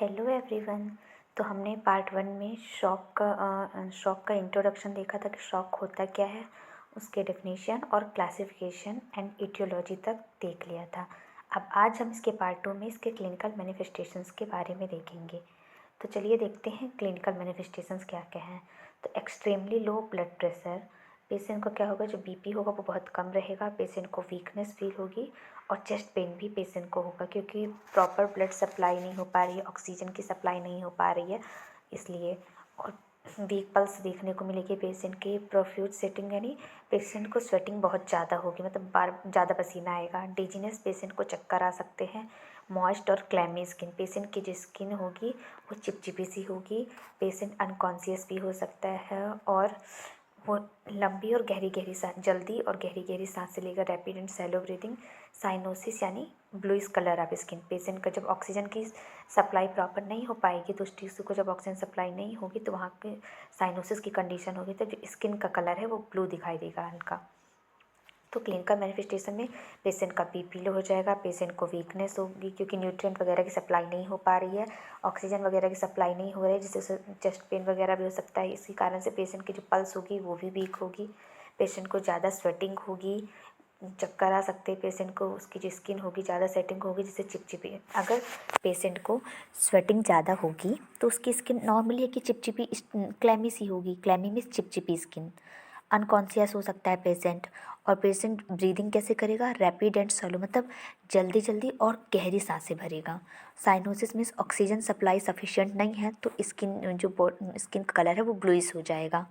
Hello everyone. तो हमने part 1 में शॉक का इंट्रोडक्शन देखा था कि शॉक होता क्या है, उसके डेफिनेशन और क्लासिफिकेशन एंड इटियोलॉजी तक देख लिया था। अब आज हम इसके पार्ट 2 में इसके क्लिनिकल मैनिफेस्टेशंस के बारे में देखेंगे। तो चलिए देखते हैं क्लिनिकल मैनिफेस्टेशंस क्या क्या हैं। तो extremely low blood pressure, patient को क्या होगा, जो बीपी होगा वो बहुत कम रहेगा, पेशेंट को वीकनेस फील होगी और चेस्ट पेन भी पेशेंट को होगा क्योंकि प्रॉपर ब्लड सप्लाई नहीं हो पा रही है, ऑक्सीजन की सप्लाई नहीं हो पा रही है इसलिए। और वीक पल्स देखने को मिलेगी पेशेंट की, प्रोफ्यूज स्वेटिंग यानी पेशेंट को स्वेटिंग बहुत ज़्यादा होगी, मतलब बार ज़्यादा पसीना आएगा। डिजीनेस, पेशेंट को चक्कर आ सकते हैं। मॉइस्ट और क्लैमी स्किन, पेशेंट की जो स्किन होगी वो चिपचिपी सी होगी। पेशेंट अनकॉन्शियस भी हो सकता है और वो लंबी और गहरी गहरी सांस, जल्दी और गहरी गहरी सांस से लेकर rapid and shallow breathing. Cyanosis यानी bluish colour of skin, patient का जब ऑक्सीजन की सप्लाई प्रॉपर नहीं हो पाएगी तो उस टिश्यू को जब ऑक्सीजन सप्लाई नहीं होगी तो वहाँ के साइनोसिस की कंडीशन होगी, तो जो स्किन का कलर है वो ब्लू दिखाई देगा हल्का। तो क्लिनिकल मैनिफेस्टेशन में पेशेंट का बीपी लो हो जाएगा, पेशेंट को वीकनेस होगी क्योंकि न्यूट्रिएंट वगैरह की सप्लाई नहीं हो पा रही है, ऑक्सीजन वगैरह की सप्लाई नहीं हो रही है, जिससे चेस्ट पेन वगैरह भी हो सकता है। इसी कारण से पेशेंट की जो पल्स होगी वो भी वीक होगी। पेशेंट को ज़्यादा स्वेटिंग होगी, चक्कर आ सकते हैं पेशेंट को, उसकी जो स्किन होगी ज़्यादा सेटिंग होगी जिससे चिपचिपी। अगर पेशेंट को स्वेटिंग ज़्यादा होगी तो उसकी स्किन नॉर्मली है कि चिपचिपी क्लैमी सी होगी, क्लैमी मीन्स चिपचिपी स्किन। अनकॉन्शियस हो सकता है पेशेंट, और पेशेंट ब्रीदिंग कैसे करेगा, रैपिड एंड स्लो, मतलब जल्दी जल्दी और गहरी सांसें भरेगा। Cyanosis means oxygen supply sufficient नहीं है तो स्किन स्किन का कलर है वो ब्लूइश हो जाएगा।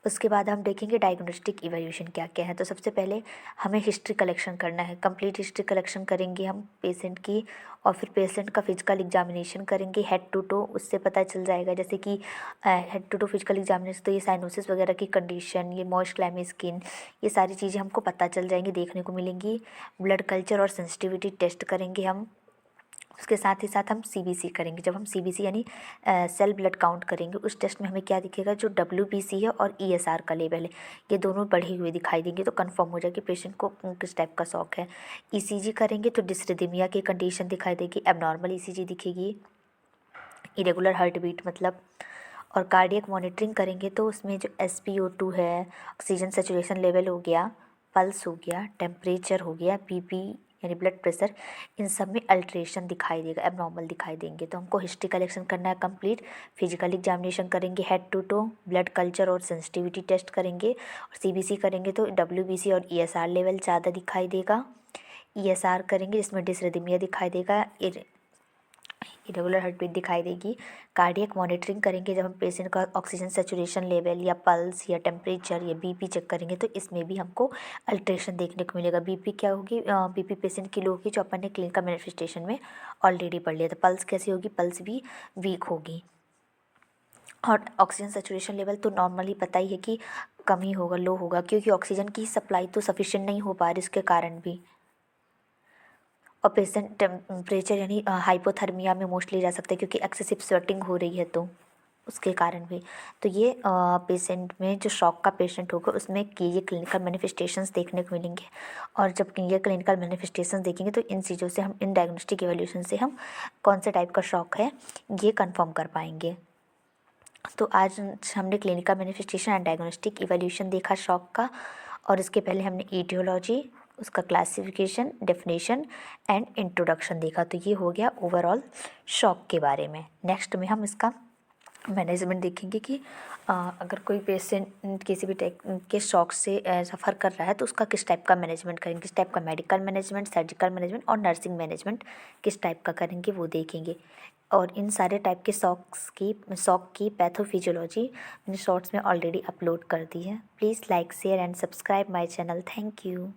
उसके बाद हम देखेंगे डायग्नोस्टिक इवैल्यूएशन क्या क्या है। तो सबसे पहले हमें हिस्ट्री कलेक्शन करना है, कंप्लीट हिस्ट्री कलेक्शन करेंगे हम पेशेंट की, और फिर पेशेंट का फिजिकल एग्जामिनेशन करेंगे हेड टू टो, उससे पता चल जाएगा जैसे कि head to toe physical examination, तो ये साइनोसिस वगैरह की कंडीशन, ये मॉइस्ट क्लैमी स्किन, ये सारी चीज़ें हमको पता चल जाएंगी, देखने को मिलेंगी। ब्लड कल्चर और सेंसिटिविटी टेस्ट करेंगे हम। उसके साथ ही साथ हम सीबीसी करेंगे। जब हम सीबीसी यानी सेल ब्लड काउंट करेंगे, उस टेस्ट में हमें क्या दिखेगा, जो डब्ल्यूबीसी है और ईएसआर का लेवल है ये दोनों बढ़े हुए दिखाई देंगे, तो कंफर्म हो जाएगी पेशेंट को किस टाइप का शॉक है। ईसीजी करेंगे तो डिस्रिथमिया की कंडीशन दिखाई देगी, एबनॉर्मल ईसीजी दिखेगी, इरेगुलर हार्ट बीट मतलब। और कार्डियक मॉनिटरिंग करेंगे तो उसमें जो SpO2 है, ऑक्सीजन सेचुरेशन लेवल हो गया, पल्स हो गया, टेम्परेचर हो गया, बीपी यानी ब्लड प्रेशर, इन सब में अल्ट्रेशन दिखाई देगा, एबनॉर्मल दिखाई देंगे। तो हमको हिस्ट्री कलेक्शन करना है कंप्लीट, फिजिकल एग्जामिनेशन करेंगे head to toe, blood culture और सेंसिटिविटी टेस्ट करेंगे, और सीबीसी करेंगे तो WBC और ESR लेवल ज़्यादा दिखाई देगा। ESR करेंगे जिसमें डिसरिथमिया दिखाई देगा, इरेगुलर हार्ट बीट दिखाई देगी। कार्डियक मॉनिटरिंग करेंगे जब हम पेशेंट का ऑक्सीजन सेचुरेशन लेवल या पल्स या टेम्परेचर या बीपी चेक करेंगे, तो इसमें भी हमको अल्ट्रेशन देखने को मिलेगा। बीपी क्या होगी, बीपी पेशेंट की लो होगी, जो अपन ने क्लिनिकल मैनिफेस्टेशन में ऑलरेडी पढ़ लिया था। पल्स कैसी होगी, पल्स भी वीक होगी। और ऑक्सीजन सेचुरेशन लेवल तो नॉर्मली पता ही है कि कम ही होगा, लो होगा, क्योंकि ऑक्सीजन की सप्लाई तो सफिशिएंट नहीं हो पा रही, इसके कारण भी। और पेशेंट टेम्परेचर यानी हाइपोथर्मिया में मोस्टली जा सकते हैं क्योंकि एक्सेसिव स्वेटिंग हो रही है तो उसके कारण भी। तो ये पेशेंट में जो शॉक का पेशेंट होगा उसमें कि ये क्लिनिकल मैनिफेस्टेशंस देखने को मिलेंगे। और जब ये क्लिनिकल मैनिफेस्टेशंस देखेंगे तो इन चीज़ों से हम, इन डायग्नोस्टिक इवैल्यूएशन से हम कौन से टाइप का शॉक है ये कंफर्म कर पाएंगे। तो आज हमने clinical manifestation and diagnostic evaluation देखा शॉक का, और इसके पहले हमने ईटियोलॉजी, उसका क्लासिफिकेशन, डेफिनेशन एंड इंट्रोडक्शन देखा। तो ये हो गया ओवरऑल शॉक के बारे में। नेक्स्ट में हम इसका मैनेजमेंट देखेंगे कि अगर कोई पेशेंट किसी भी टाइप के शॉक से सफ़र कर रहा है तो उसका किस टाइप का मैनेजमेंट करेंगे, किस टाइप का मेडिकल मैनेजमेंट, सर्जिकल मैनेजमेंट और नर्सिंग मैनेजमेंट किस टाइप का करेंगे वो देखेंगे। और इन सारे टाइप के शॉक की पैथोफिजियोलॉजी मैंने शॉर्ट्स में ऑलरेडी अपलोड कर दी है। Please like, share and subscribe my channel. Thank you.